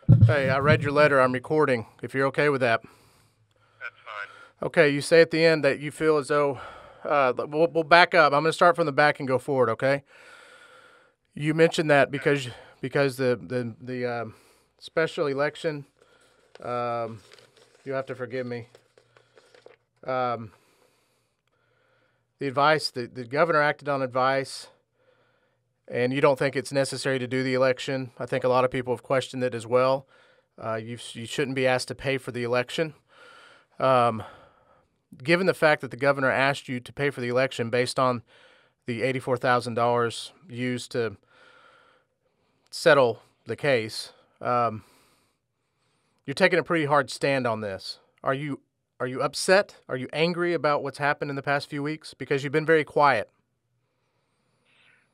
Rick. Hey, I read your letter. I'm recording, if you're okay with that. That's fine. Okay, you say at the end that you feel as though we'll back up. I'm going to start from the back and go forward, okay? You mentioned that because the special election, you have to forgive me. The advice, the governor acted on advice, and you don't think it's necessary to do the election. I think a lot of people have questioned it as well. You shouldn't be asked to pay for the election. Given the fact that the governor asked you to pay for the election based on the $84,000 used to settle the case, you're taking a pretty hard stand on this. Are you upset? Are you angry about what's happened in the past few weeks? Because you've been very quiet.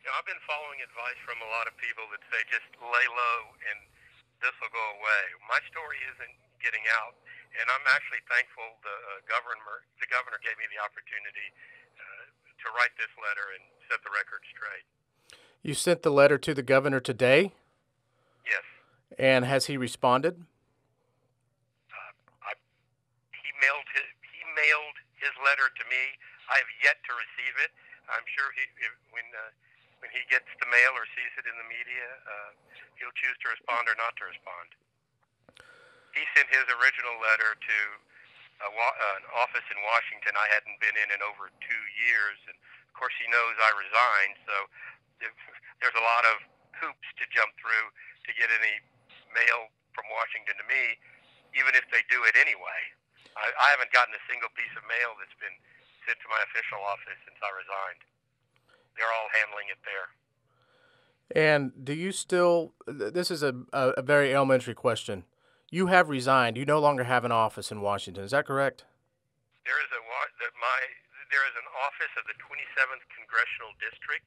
I've been following advice from a lot of people that say just lay low and this will go away. My story isn't getting out, and I'm actually thankful the governor gave me the opportunity to write this letter and set the record straight. You sent the letter to the governor today? Yes. And has he responded? He mailed his letter to me. I have yet to receive it. I'm sure when he gets the mail or sees it in the media, he'll choose to respond or not to respond. He sent his original letter to an office in Washington I hadn't been in over 2 years, and of course he knows I resigned, so there's a lot of hoops to jump through to get any mail from Washington to me, even if they do it anyway. I haven't gotten a single piece of mail that's been sent to my official office since I resigned. They're all handling it there. And do you still, this is a very elementary question. You have resigned. You no longer have an office in Washington. Is that correct? There is an office of the 27th Congressional District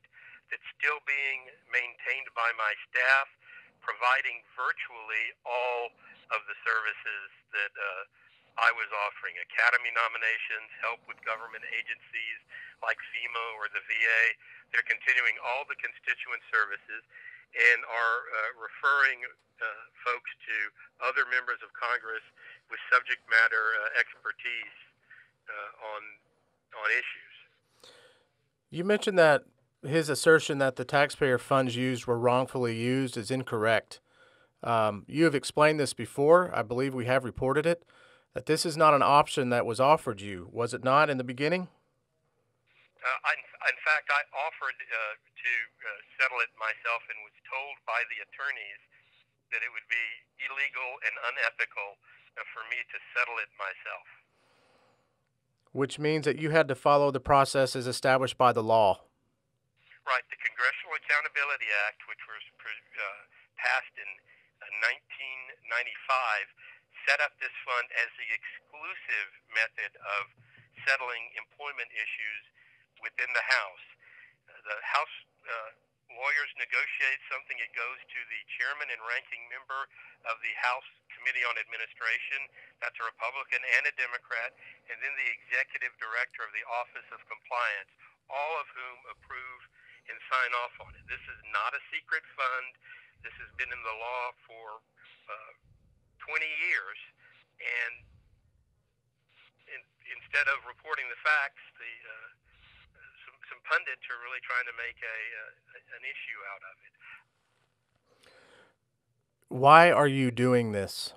that's still being maintained by my staff, providing virtually all of the services that I was offering: academy nominations, help with government agencies like FEMA or the VA. They're continuing all the constituent services and are referring folks to other members of Congress with subject matter expertise on issues. You mentioned that his assertion that the taxpayer funds used were wrongfully used is incorrect. You have explained this before. I believe we have reported it, that this is not an option that was offered you. Was it not in the beginning? In fact, I offered to settle it myself and was told by the attorneys that it would be illegal and unethical for me to settle it myself. Which means that you had to follow the process as established by the law. Right. The Congressional Accountability Act, which was passed in 1995, set up this fund as the exclusive method of settling employment issues within the House. The House lawyers negotiate something. It goes to the chairman and ranking member of the House Committee on Administration. That's a Republican and a Democrat. And then the executive director of the Office of Compliance, all of whom approve and sign off on it. This is not a secret fund. This has been in the law for 20 years. And instead of reporting the facts, some pundits are really trying to make an issue out of it. Why are you doing this?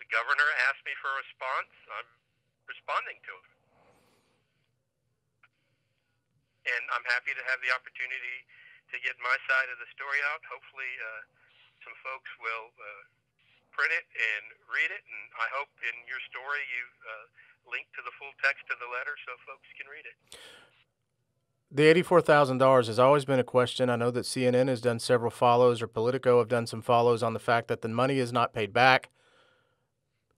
The governor asked me for a response. I'm responding to it. And I'm happy to have the opportunity to get my side of the story out. Hopefully some folks will print it and read it, and I hope in your story you link to the full text of the letter so folks can read it. The $84,000 has always been a question. I know that CNN has done several follows, or Politico have done some follows on the fact that the money is not paid back.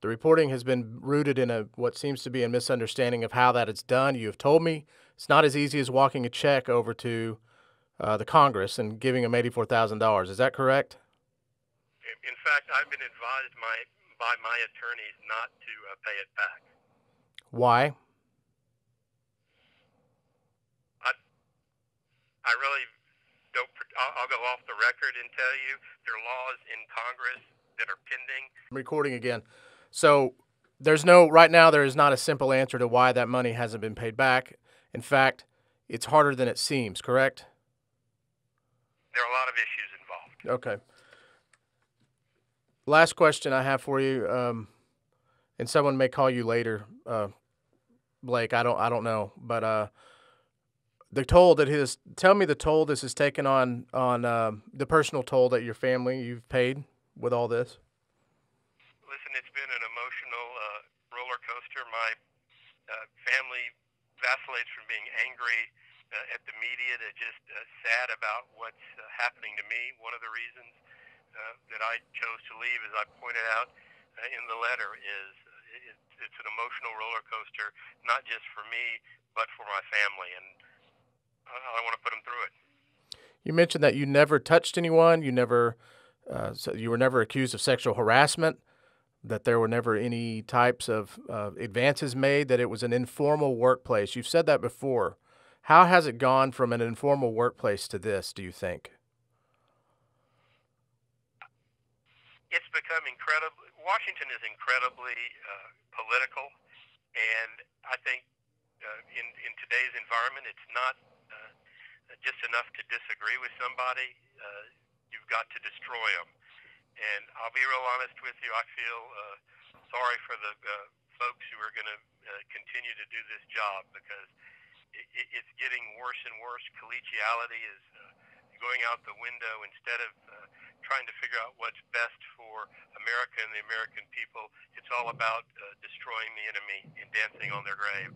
The reporting has been rooted in what seems to be a misunderstanding of how that is done. You have told me it's not as easy as walking a check over to the Congress and giving them $84,000. Is that correct? In fact, I've been advised by my attorneys not to pay it back. Why? I really don't I'll go off the record and tell you there are laws in Congress that are pending. I'm recording again. So there's no, right now, there is not a simple answer to why that money hasn't been paid back. In fact, it's harder than it seems, correct? There are a lot of issues involved. Okay. Last question I have for you, and someone may call you later, Blake. I don't know, but the toll that his tell me the toll this has taken on the personal toll that your family you've paid with all this. Listen, it's been an emotional roller coaster. My family vacillates from being angry at the media to just sad about what's happening to me. One of the reasons that I chose to leave, as I pointed out in the letter, is it's an emotional roller coaster, not just for me, but for my family, and I want to put them through it. You mentioned that you never touched anyone. You never, so you were never accused of sexual harassment. That there were never any types of advances made. That it was an informal workplace. You've said that before. How has it gone from an informal workplace to this, do you think? It's become incredibly, Washington is incredibly political, and I think in today's environment, it's not just enough to disagree with somebody. You've got to destroy them. And I'll be real honest with you, I feel sorry for the folks who are going to continue to do this job, because it's getting worse and worse. Collegiality is going out the window. Instead of trying to figure out what's best for America and the American people, it's all about destroying the enemy and dancing on their grave.